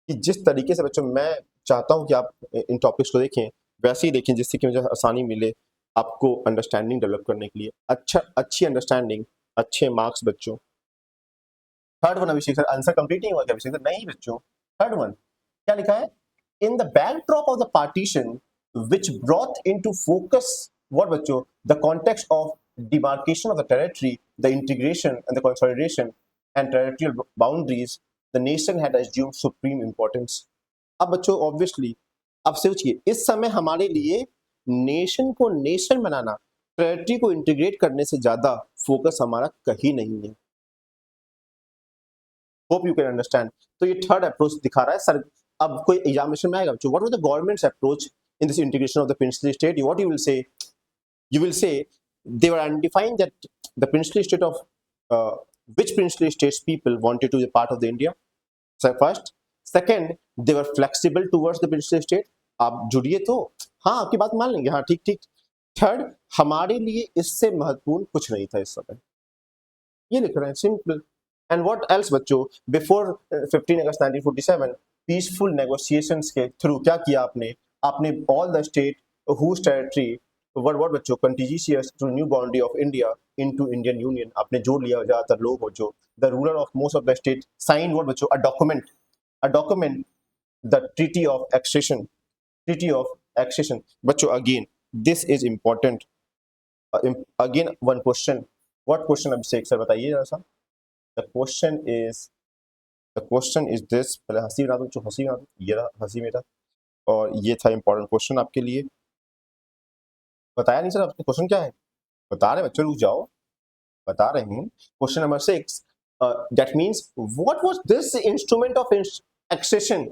कि जिस तरीके से बच्चों मैं चाहता हूँ कि आप इन टॉपिक्स को देखें वैसे ही देखें, जिससे कि मुझे आसानी मिले आपको अंडरस्टैंडिंग डेवलप करने के लिए, अच्छी अंडरस्टैंडिंग, अच्छे मार्क्स बच्चों। थर्ड वन अभिषेक सर, आंसर कंप्लीट नहीं हुआ क्या अभिषेक सर? नहीं बच्चों, थर्ड वन क्या लिखा है, in the backdrop of the partition which brought into focus what बच्चों, the context of demarcation of the territory, the integration and the consolidation and territorial boundaries, the nation had assumed supreme importance। अब बच्चों ऑब्वियसली अब सोचिए, इस समय हमारे लिए नेशन को नेशन बनाना, टेरिटरी को इंटीग्रेट करने से ज्यादा फोकस हमारा कहीं नहीं है। Hope you can understand. तो ये थर्ड अप्रोच दिखा रहा है सर। अब कोई एग्जामिनेशन में आएगा what was the governments approach in this integration of the princely state, what you will से they were identifying that the princely state of which princely states people wanted to be part of the India, so first, second, they were flexible towards the princely state, आप जुड़िए तो हाँ आपकी बात मान लेंगे, हाँ ठीक ठीक। थर्ड, हमारे लिए इससे महत्वपूर्ण कुछ नहीं था इस समय, ये लिख रहे हैं सिंपल। एंड व्हाट एल्स बच्चों, बिफोर 15 अगस्त 1947 पीसफुल नेगोशिएशंस के थ्रू क्या किया आपने, आपने all the state whose territory what बच्चों contiguous to new boundary of India into Indian Union, आपने जोड़ लिया ज्यादातर लोग हो जो, the ruler of most of the state signed what बच्चों, a document, the treaty of accession बच्चों। again this is important, again one question, what question Abhishek sir बताइए जरा सा। the question is this, पहले हंसी बना दो जो हंसी बना दो, ये रहा हंसी मेरा, और ये था इंपॉर्टेंट क्वेश्चन आपके लिए। बताया नहीं सर आपने क्वेश्चन क्या है, बता रहे बच्चों, रुक जाओ, बता रहे हैं। Question number 6, that means what was this instrument of accession,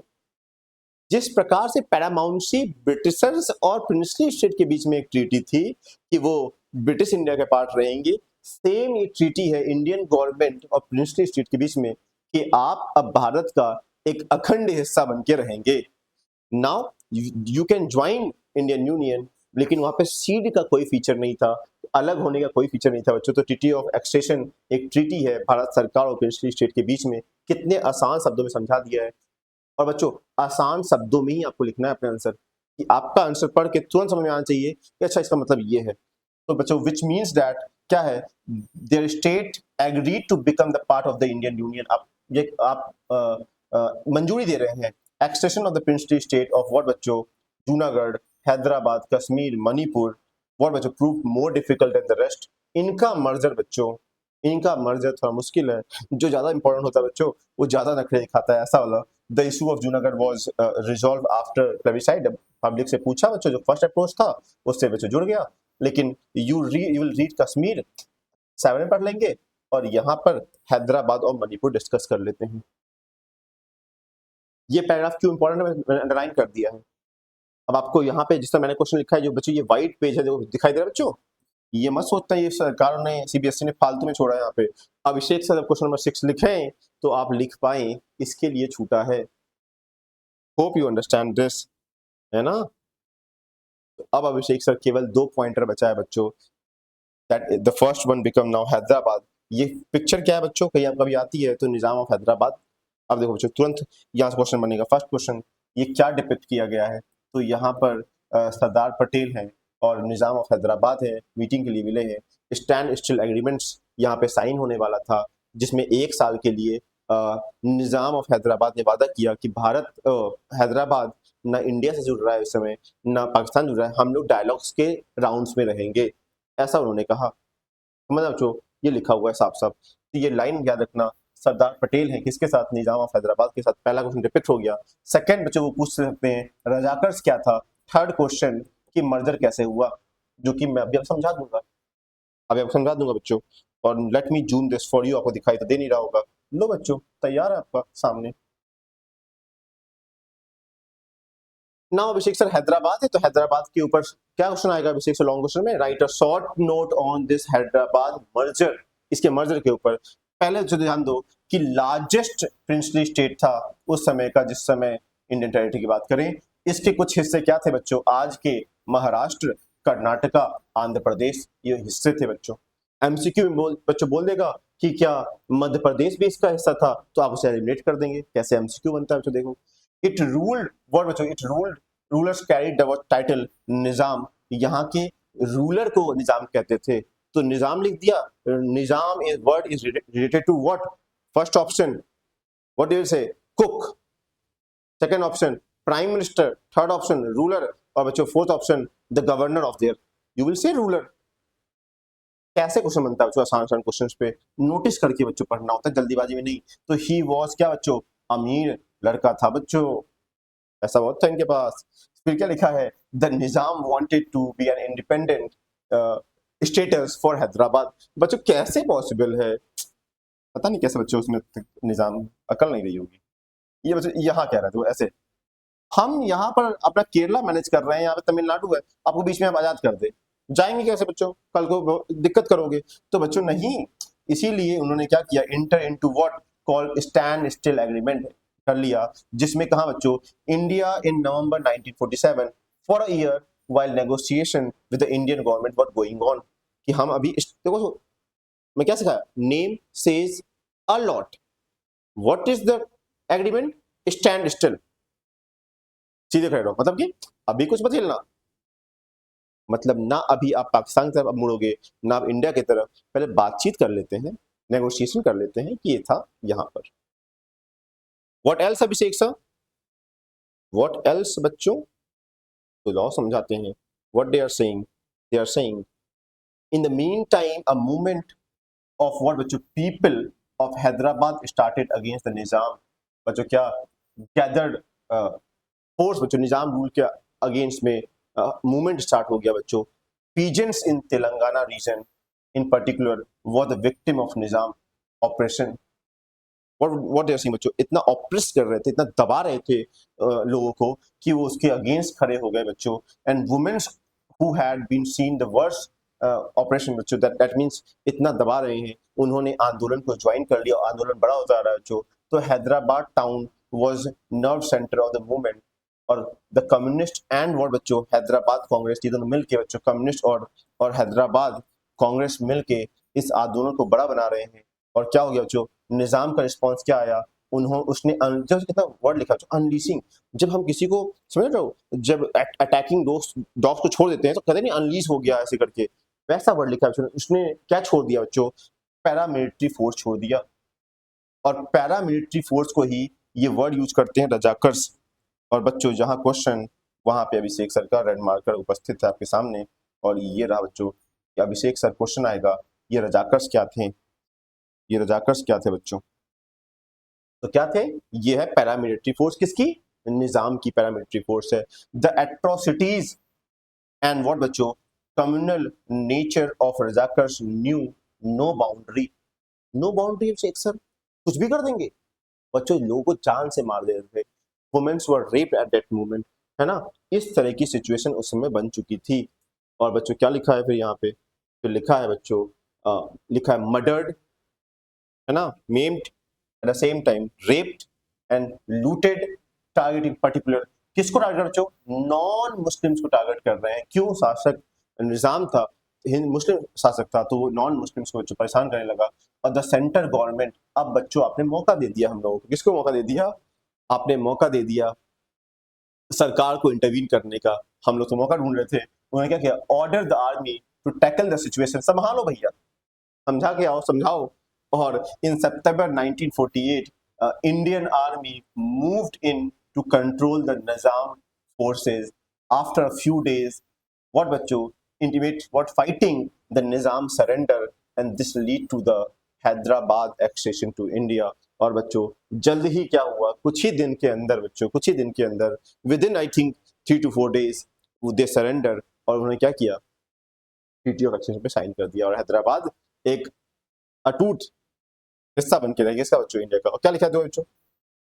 जिस प्रकार से पैरामाउंसी ब्रिटिशर्स और प्रिंसली स्टेट के बीच में एक ट्रीटी थी कि वो ब्रिटिश इंडिया के पार्ट रहेंगे, सेम ये ट्रीटी है इंडियन गवर्नमेंट और प्रिंसली स्टेट के बीच में कि आप अब भारत का एक अखंड हिस्सा बन के रहेंगे। Now you can join Indian union, लेकिन वहां पे सीड का कोई फीचर नहीं था, अलग होने का कोई फीचर नहीं था बच्चों। तो ट्रीटी ऑफ एक्सेशन एक ट्रीटी है भारत सरकार और प्रिंसली स्टेट के बीच में, कितने आसान शब्दों में समझा दिया है। और बच्चों आसान शब्दों में ही आपको लिखना है अपने आंसर, कि आपका आंसर पढ़ के तुरंत समझ में आना चाहिए कि अच्छा इसका मतलब ये है। तो बच्चों विच मीन्स दैट क्या है, their state agreed to become the part of the Indian union, आप मंजूरी दे रहे हैं extension of the princely state of what बच्चों, जूनागढ़ हैदराबाद, कश्मीर, मणिपुर और बच्चों prove more difficult than the rest. इनका मर्जर बच्चों, इनका मर्जर थोड़ा मुश्किल है। जो ज्यादा इंपॉर्टेंट होता है बच्चों वो ज्यादा नखरे दिखाता है, ऐसा वाला। The issue of Junagadh was resolve after plebiscite. Public से पूछा बच्चों, जो फर्स्ट अप्रोच था उससे बच्चों जुड़ गया। लेकिन यू विल रीड कश्मीर 7 में पढ़ लेंगे और यहाँ पर हैदराबाद और मणिपुर डिस्कस कर लेते हैं। ये पैराग्राफ क्यों इंपॉर्टेंट है मैंने अंडरलाइन कर दिया है। अब आपको यहाँ पे जिस तरह मैंने क्वेश्चन लिखा है, जो बच्चों ये व्हाइट पेज है जो दिखाई दे रहा है बच्चों, ये मत सोचता ये सरकार ने सीबीएसई ने फालतू में छोड़ा है। यहाँ पे अभिषेक सर क्वेश्चन नंबर 6 लिखें तो आप लिख पाए, इसके लिए छूटा है। होप यू अंडरस्टैंड दिस, है ना। तो अब अभिषेक सर केवल 2 पॉइंटर बचा है बच्चों, that the first one become now Hyderabad. ये पिक्चर क्या है बच्चों, कहीं आप कभी आती है तो निजाम ऑफ हैदराबाद। अब देखो बच्चों तुरंत यहाँ से क्वेश्चन बनेगा। फर्स्ट क्वेश्चन, ये क्या डिपिक्ट किया गया है, तो यहाँ पर सरदार पटेल हैं और निजाम ऑफ हैदराबाद है, मीटिंग के लिए मिले हैं। स्टैंड स्टिल एग्रीमेंट्स यहाँ पे साइन होने वाला था, जिसमें 1 साल के लिए निजाम ऑफ हैदराबाद ने वादा किया कि भारत हैदराबाद ना इंडिया से जुड़ रहा है इस समय, ना पाकिस्तान जुड़ रहा है, हम लोग डायलॉग्स के राउंड्स में रहेंगे, ऐसा उन्होंने कहा। मतलब जो ये लिखा हुआ है साफ साफ, तो ये लाइन याद रखना। सरदार पटेल हैं किसके साथ, निजाम ऑफ हैदराबाद के साथ। पहला क्वेश्चन डिपिक्ट हो गया। सेकंड बच्चों वो पूछ सकते हैं रजाकर्स क्या था। थर्ड क्वेश्चन कि मर्जर कैसे हुआ, जो कि मैं अभी आपको समझा दूंगा, अभी आपको समझा दूंगा बच्चों। और let me zoom this for you, आपको दिखाई तो दे नहीं रहा होगा। लो बच्चों तैयार है आपका सामने। ना अभिषेक सर हैदराबाद है, तो हैदराबाद के ऊपर क्या क्वेश्चन आएगा अभिषेक सर लॉन्ग क्वेश्चन में, right a short note on this Hyderabad merger. इसके मर्जर के ऊपर पहले जो ध्यान दो कि लार्जेस्ट प्रिंसली स्टेट था उस समय का, जिस समय इंडियन टेरिटरी की बात करें, इसके कुछ हिस्से क्या थे बच्चों, आज के महाराष्ट्र, कर्नाटका, आंध्र प्रदेश, ये हिस्से थे बच्चों। एमसीक्यू में बच्चों बोल देगा कि क्या मध्य प्रदेश भी इसका हिस्सा था, तो आप उसे एलिमिनेट कर देंगे। कैसे एमसीक्यू बनता है बच्चों देखो। इट रूल्ड व्हाट बच्चों, it ruled rulers carried the title Nizam. यहाँ के रूलर को निजाम कहते थे, तो निजाम लिख दिया। Nizam is word is related to what, first option what do you say, cook. Second option prime minister. Third option ruler. और बच्चों fourth option the governor of there, you will say ruler. कैसे क्वेश्चन बनता है बच्चों, आसान आसान क्वेश्चंस पे नोटिस करके बच्चों पढ़ना होता है, जल्दीबाजी में नहीं। तो ही वॉज क्या बच्चों, अमीर लड़का था बच्चों, ऐसा बहुत था इनके पास। फिर क्या लिखा है, the Nizam wanted to be an independent status for Hyderabad. बच्चों कैसे पॉसिबल है, पता नहीं कैसे बच्चों उसमें निजाम अकल नहीं रही होगी। ये बच्चों यहाँ कह रहे थे वो ऐसे, हम यहाँ पर अपना केरला मैनेज कर रहे हैं, यहाँ पे तमिलनाडु है, आपको बीच में हम आजाद कर दे, जाएंगे कैसे बच्चों, कल को दिक्कत करोगे। तो बच्चों नहीं, इसीलिए उन्होंने क्या किया, inter into what called stand still agreement कर लिया, जिसमें कहा बच्चों, India in November 1947 for a year while negotiation with the Indian government what going on, कि हम अभी देखो मैं क्या सिखाया, name says a lot, what is the agreement, stand still, सीधे खड़े रहो, मतलब कि अभी कुछ मत हिलना, मतलब ना अभी आप पाकिस्तान की तरफ मुड़ोगे ना आप इंडिया की तरफ, पहले बातचीत कर लेते हैं, नेगोशिएशन कर लेते हैं, कि ये था यहां पर। What else Abhishek sir, what else बच्चों, तो लॉ समझाते हैं। What they are saying in the mean time a movement of what बच्चों, people of Hyderabad started against the Nizam. बच्चों क्या, गैदर्ड फोर्स बच्चों, निजाम रूल के अगेंस्ट में मूवमेंट स्टार्ट हो गया बच्चों। Peasants in Telangana region in particular were the victim of Nizam operation. What they are saying बच्चों, इतना ऑप्रेस कर रहे थे, इतना दबा रहे थे लोगों को, कि वो उसके अगेंस्ट खड़े हो गए बच्चों। And womens who had been seen the worst operation बच्चों, दैट मींस इतना दबा रहे हैं, उन्होंने आंदोलन को ज्वाइन कर लिया, आंदोलन बड़ा होता रहा बच्चों। तो Hyderabad town was nerve centre of the movement. और द कम्युनिस्ट एंड व्हाट बच्चों, हैदराबाद कांग्रेस, ये दोनों मिलके बच्चों, कम्युनिस्ट और हैदराबाद कांग्रेस मिलके इस आंदोलन को बड़ा बना रहे हैं। और क्या हो गया बच्चों, निजाम का रिस्पांस क्या आया, उसने जब कितना वर्ड लिखा अनलीसिंग, जब हम किसी को समझ रहे हो, जब अटैकिंग डॉग्स को छोड़ देते हैं तो कहते नहीं अनलीस हो गया ऐसे करके, वैसा वर्ड लिखा है उसने। क्या छोड़ दिया बच्चों, पैरामिलिट्री फोर्स छोड़ दिया। और पैरामिलिट्री फोर्स को ही ये वर्ड यूज करते हैं रजाकर्स। और बच्चों यहाँ क्वेश्चन वहां पे अभिषेक सर का रेड मार्कर उपस्थित है आपके सामने। और ये रहा बच्चों कि अभिषेक सर क्वेश्चन आएगा, ये रजाकर्स क्या थे, ये रजाकर्स क्या थे बच्चों। तो क्या थे, ये है पैरामिलिट्री फोर्स, किसकी, निजाम की पैरामिलिट्री फोर्स है। द एट्रोसिटीज एंड व्हाट बच्चों, communal nature of Razakars knew no boundary. No boundary Abhishek sir कुछ भी कर देंगे बच्चों, लोगों को जान से मार दे रहे थे, womens were raped at that moment, है ना। इस तरह की सिचुएशन उस समय बन चुकी थी। और बच्चों क्या लिखा है फिर यहाँ पे, फिर लिखा है बच्चों, लिखा है मर्डर्ड, है ना, maimed at the same time, raped and looted, targeting particular, किसको टारगेट बच्चों, नॉन मुस्लिम्स को टारगेट कर रहे हैं। क्यों, शासक निजाम था, मुस्लिम शासक था, तो वो नॉन मुस्लिम्स को बच्चों परेशान करने लगा। और द सेंटर गवर्नमेंट, अब बच्चों आपने मौका दे दिया हम लोगों को, किसको मौका दे दिया, आपने मौका दे दिया सरकार को इंटरवीन करने का। हम लोग तो मौका ढूंढ रहे थे, उन्होंने क्या किया, order the army to tackle the situation, संभालो भैया, समझा के आओ, समझाओ। और in September 1948 Indian army moved in to control the Nizam forces after a few days, what बच्चों, intimate what, fighting the Nizam surrender and this lead to the Hyderabad accession to India. और बच्चों जल्द ही क्या हुआ, कुछ ही दिन के अंदर बच्चों, कुछ ही दिन के अंदर, with in I think 3 to 4 days they surrender, और उन्होंने क्या किया, ट्रीटी ऑफ एक्सेशन पे साइन कर दिया। और हैदराबाद एक अटूट हिस्सा बन के रह गया इसका बच्चों, इंडिया का। और क्या लिखा है बच्चों,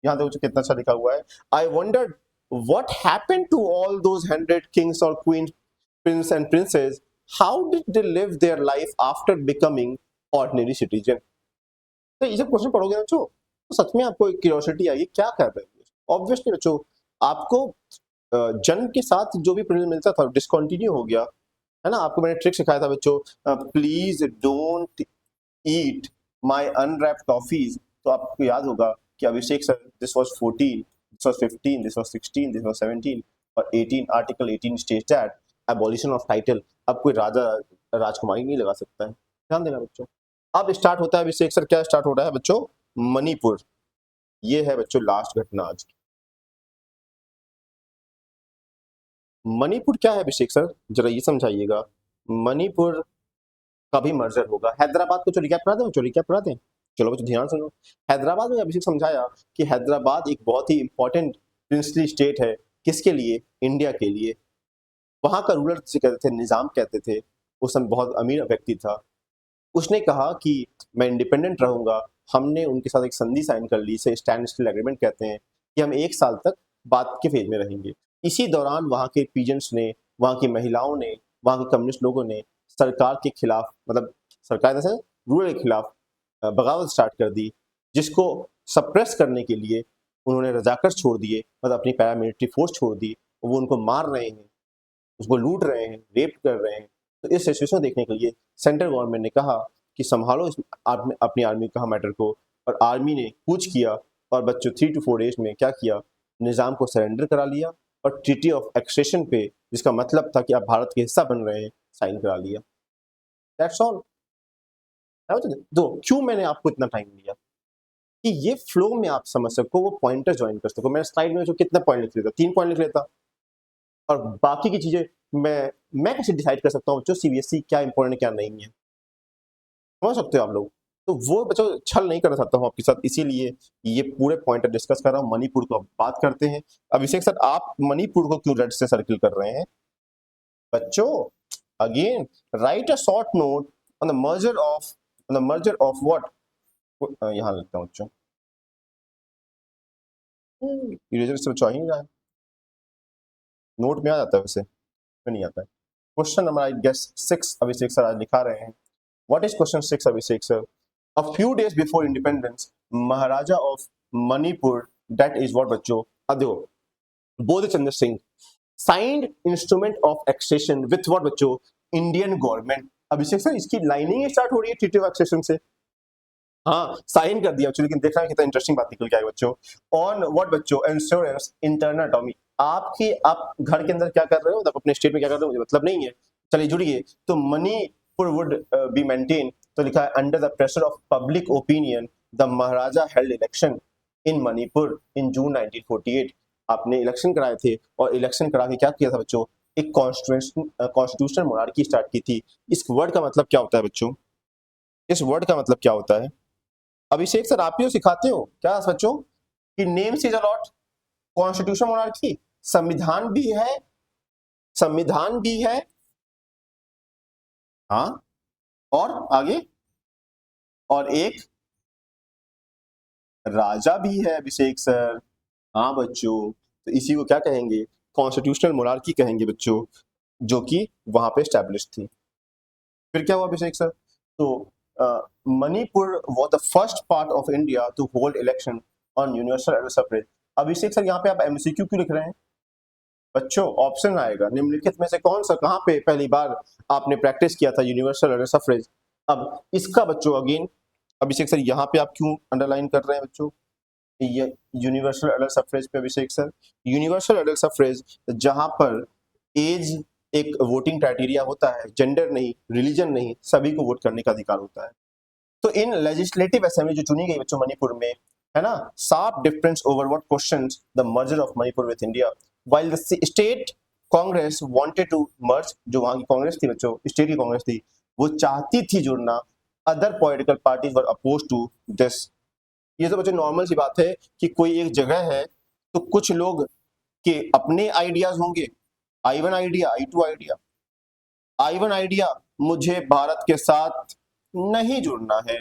यहाँ देखो कितना अच्छा लिखा हुआ है, I wondered what happened to all those 100 kings और queen, prince and princess, how did they live their life after becoming ordinary citizen. तो ये जब क्वेश्चन पढ़ोगे बच्चों तो सच में आपको एक क्यूरियोसिटी आई, क्या कर रहे हैं। ऑब्वियसली बच्चों आपको जन्म के साथ जो भी प्रिविलेज मिलता था डिसकंटिन्यू हो गया, है ना। आपको मैंने ट्रिक सिखाया था बच्चों, please don't eat my unwrapped toffees. तो आपको याद होगा कि Abhishek sir, this was 14, this was 15, this was 16, this was 17 और 18, article 18 states that abolition of title, अब कोई राजा राजकुमारी नहीं लगा सकता है, ध्यान देना बच्चों। अब स्टार्ट होता है अभिषेक सर, क्या स्टार्ट हो रहा है बच्चों, मणिपुर। ये है बच्चों लास्ट घटना आज की। मणिपुर क्या है अभिषेक सर, जरा ये समझाइएगा। मणिपुर का भी मर्जर होगा, हैदराबाद को जो रिकैप करा दें, जो रिकैप करा दें, चलो बच्चों ध्यान सुनो। हैदराबाद में अभिषेक समझाया कि हैदराबाद एक बहुत ही इंपॉर्टेंट प्रिंसली स्टेट है, किसके लिए, इंडिया के लिए। वहां का रूलर जिसे कहते थे, निजाम कहते थे, उस समय बहुत अमीर व्यक्ति था। उसने कहा कि मैं इंडिपेंडेंट रहूंगा। हमने उनके साथ एक संधि साइन कर ली, इसे स्टैंड स्टिल एग्रीमेंट कहते हैं, कि हम 1 साल तक बात के फेज में रहेंगे। इसी दौरान वहाँ के पीजेंट्स ने, वहाँ की महिलाओं ने, वहाँ के कम्युनिस्ट लोगों ने सरकार के खिलाफ, मतलब सरकार जैसे रूलर के खिलाफ बगावत स्टार्ट कर दी, जिसको सप्रेस करने के लिए उन्होंने रजाकर छोड़ दिए, मतलब अपनी पैरामिलिट्री फोर्स छोड़ दी। वो उनको मार रहे हैं, उसको लूट रहे हैं, रेप कर रहे हैं। तो इस सिचुएशन को देखने के लिए सेंट्रल गवर्नमेंट ने कहा कि संभालो इस अपनी आर्मी का मैटर को, और आर्मी ने कूच किया और बच्चों 3 to 4 days में क्या किया, निजाम को सरेंडर करा लिया और ट्रीटी ऑफ एक्सेशन पे, जिसका मतलब था कि आप भारत के हिस्सा बन रहे हैं, साइन करा लिया। That's all. दो क्यों मैंने आपको इतना टाइम लिया कि ये फ्लो में आप समझ सको, वो पॉइंटर ज्वाइन कर सको। मैं स्लाइड में जो कितना पॉइंट लिख लेता, 3 पॉइंट लिख लेता, और बाकी की चीजें मैं कैसे डिसाइड कर सकता हूँ बच्चों सीबीएसई क्या इंपॉर्टेंट है क्या नहीं है, समझ सकते हो आप लोग। तो वो बच्चों छल नहीं करना चाहता हूँ आपके साथ, इसीलिए ये पूरे पॉइंट डिस्कस कर रहा हूँ। मणिपुर को अब बात करते हैं। अभिषेक सर आप मणिपुर को क्यों रेड से सर्किल कर रहे हैं बच्चों, again right a short note on the merger of what, यहाँ लिखता हूँ बच्चों, इरेजर से बच्चों आ ही नहीं रहा है, नोट में आ जाता है वैसे नहीं आता है। Question number I guess 6 Abhishek sir आज दिखा रहे हैं। What is question 6 Abhishek sir? A few days before independence, Maharaja of Manipur, that is what बच्चों, अब देखो Bodh Chandra Singh signed instrument of accession with what बच्चों, Indian government। अभिषेक सर इसकी लाइनिंग स्टार्ट हो रही है ट्रीटी ऑफ एक्सेशन से, हाँ साइन कर दिया बच्चों। लेकिन देखना कितना इंटरेस्टिंग बात निकल के आई बच्चों, ऑन व्हाट बच्चों, इंश्योरेंस इंटरनल अटॉमी। आपकी आप घर के अंदर क्या कर रहे हो, आप अपने स्टेट में क्या कर रहे हो मुझे मतलब नहीं है, चलिए जुड़िए। तो मणिपुर वुड बी मेंटेन, तो लिखा है under the pressure of public opinion the Maharaja held election in Manipur in June 1948। आपने इलेक्शन कराए थे और इलेक्शन करा के क्या किया था बच्चों, एक कॉन्स्टिट्यूशनल मोनार्की स्टार्ट की थी। इस वर्ड का मतलब क्या होता है बच्चों, इस वर्ड का मतलब क्या होता है? अभिषेक सर आप ही तो सिखाते हो क्या बच्चों कि name is a lot, constitution monarchy, संविधान भी है, संविधान भी है, हाँ, और आगे, और एक राजा भी है अभिषेक सर। हाँ बच्चों, तो इसी को क्या कहेंगे, कॉन्स्टिट्यूशनल मोनार्की कहेंगे बच्चों, जो कि वहां पे स्टैब्लिश थी। फिर क्या हुआ अभिषेक सर, तो Manipur was the first part of India to hold election on universal suffrage. Abhishek sir यहाँ पे आप एमसीक्यू क्यों लिख रहे हैं बच्चों? ऑप्शन आएगा निम्नलिखित में से कौन सा, कहाँ पे पहली बार आपने प्रैक्टिस किया था यूनिवर्सल सफरेज? अब इसका बच्चों अगेन अभिषेक सर यहाँ पे आप क्यों अंडरलाइन कर रहे हैं बच्चों, ये यूनिवर्सल अडल्ट सफरेज पे अभिषेक सर, यूनिवर्सल अडल्ट सफरेज जहां पर एज एक वोटिंग क्राइटेरिया होता है, जेंडर नहीं, रिलीजन नहीं, सभी को वोट करने का अधिकार होता है। तो इन लेजिस्लेटिव असेंबली जो चुनी गई बच्चों मणिपुर में, है ना, sharp difference over what questions the merger of Manipur with India, while the state Congress wanted to merge, जो वहां की कांग्रेस थी बच्चों, स्टेट की कांग्रेस थी, वो चाहती थी जुड़ना, other political parties were oppose to this. ये तो बच्चों नॉर्मल सी बात है कि कोई एक जगह है तो कुछ लोग के अपने आइडियाज होंगे, आई 1 idea, I2 idea, I1 idea मुझे भारत के साथ नहीं जुड़ना है,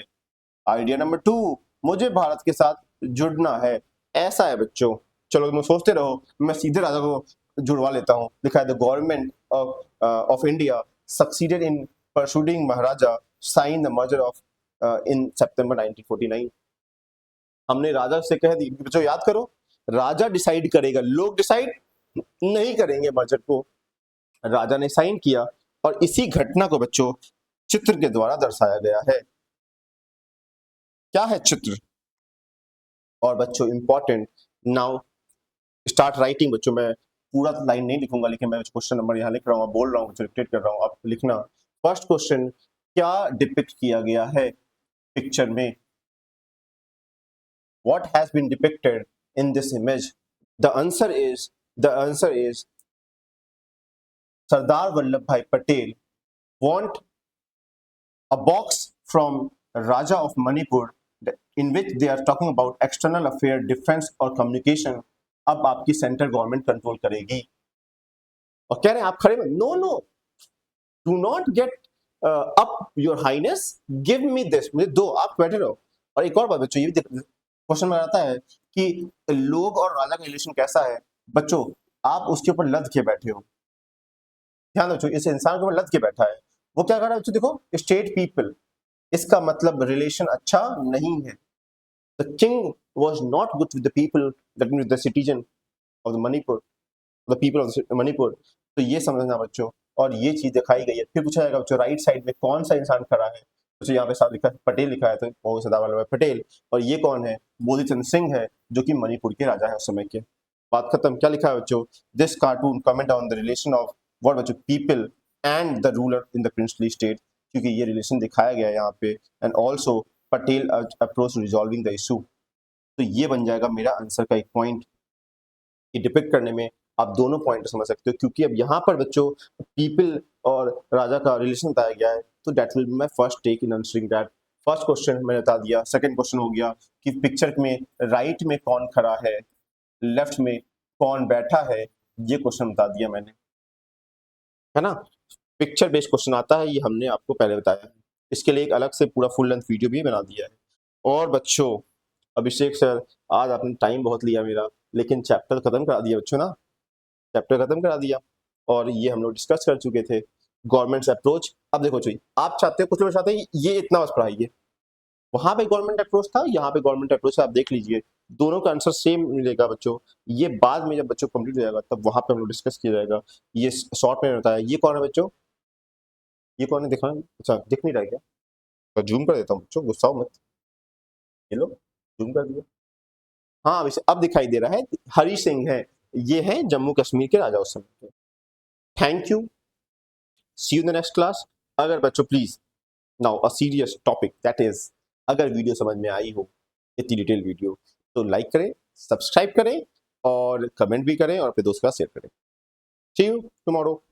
आइडिया नंबर 2 मुझे भारत के साथ जुड़ना है, ऐसा है बच्चों। चलो तुम सोचते रहो, मैं सीधे राजा को जुड़वा लेता हूँ। लिखा है the government of India succeeded in persuading Maharaja sign the merger of in September 1949। हमने राजा से कह दी, बच्चों याद करो, राजा डिसाइड करेगा, लोग डिसाइड नहीं करेंगे मर्जर को, राजा ने साइन किया और इसी घटना को बच्चों चित्र के द्वारा दर्शाया गया है। क्या है चित्र? और बच्चों इंपॉर्टेंट, नाउ स्टार्ट राइटिंग। बच्चों मैं पूरा लाइन नहीं लिखूंगा, लेकिन मैं क्वेश्चन नंबर यहाँ लिख रहा हूँ, बोल रहा हूँ, डिक्टेट कर रहा हूँ, आप लिखना। फर्स्ट क्वेश्चन, क्या डिपिक्ट किया गया है पिक्चर में? What has been depicted in this image? The answer is Sardar Vallabhbhai Patel want a box from Raja of Manipur in which they are talking about external affair, defense और communication। अब आपकी सेंट्रल गवर्नमेंट कंट्रोल करेगी और कह रहे हैं आप खड़े में, no no, do not get up your highness, give me this, मुझे दो, आप बैठे रहो। और एक और बात बच्चों, ये भी क्वेश्चन में आता है कि लोग और राजा का रिलेशन कैसा है बच्चों, आप उसके ऊपर लद के बैठे हो, ध्यान रखो, इस इंसान के ऊपर लद के बैठा है, वो क्या कर रहा है बच्चों, देखो स्टेट पीपल, इसका मतलब रिलेशन अच्छा नहीं है। The king was not good with the people, that means the citizen of the Manipur, the people of Manipur. तो ये समझना बच्चों, और ये चीज दिखाई गई है। फिर पूछा जाएगा बच्चों राइट साइड में कौन सा इंसान खड़ा है, तो यहाँ पे साफ लिखा है पटेल लिखा है, तो वो सरदार वल्लभ भाई पटेल, और ये कौन है, बोधीचंद्र सिंह है, जो कि मणिपुर के राजा है उस समय के। बात खत्म। क्या लिखा है बच्चों, this cartoon comment on the relation of what बच्चों, people and the ruler in the princely state, क्योंकि ये रिलेशन दिखाया गया है यहाँ पे, and also Patel approach resolving the issue. तो ये बन जाएगा मेरा आंसर का एक पॉइंट, कि डिपिक्ट करने में आप दोनों पॉइंट समझ सकते हो, क्योंकि अब यहाँ पर बच्चों पीपल और राजा का रिलेशन बताया गया है, तो that will be my first take in answering that. First question मैंने बता दिया। सेकंड क्वेश्चन हो गया कि पिक्चर में राइट में कौन खड़ा है, लेफ्ट में कौन बैठा है, ये क्वेश्चन बता दिया मैंने, है ना। पिक्चर बेस्ड क्वेश्चन आता है, ये हमने आपको पहले बताया है, इसके लिए एक अलग से पूरा फुल लेंथ वीडियो भी बना दिया है। और बच्चों अभिषेक सर आज आपने टाइम बहुत लिया मेरा, लेकिन चैप्टर खत्म करा दिया बच्चों ना, चैप्टर खत्म करा दिया, और ये हम लोग डिस्कस कर चुके थे गवर्नमेंट अप्रोच। अब देखो चाहिए, आप चाहते हो, कुछ लोग चाहते हैं ये इतना बस पढ़ाइए, वहां पे गवर्नमेंट अप्रोच था, यहाँ पे गवर्नमेंट अप्रोच है, आप देख लीजिए, दोनों का आंसर सेम मिलेगा बच्चों। ये बाद में जब बच्चों कंप्लीट हो जाएगा तब वहां पे हम लोग डिस्कस किया जाएगा। ये शॉर्ट में बताया, ये कौन है बच्चों, ये कौन है, दिखा, अच्छा दिख नहीं रहा है क्या, तो जूम कर देता हूँ बच्चों, गुस्सा मत, ये लो जूम कर दिया, हाँ अब दिखाई दे रहा है, हरी सिंह है, ये है जम्मू कश्मीर के राजा उस समय के। Thank you, see you in the next class. अगर बच्चों please now a serious topic, that is, अगर वीडियो समझ में आई हो इतनी डिटेल वीडियो, तो लाइक करें, सब्सक्राइब करें, और कमेंट भी करें और अपने दोस्त का शेयर करें। सी यू टुमारो।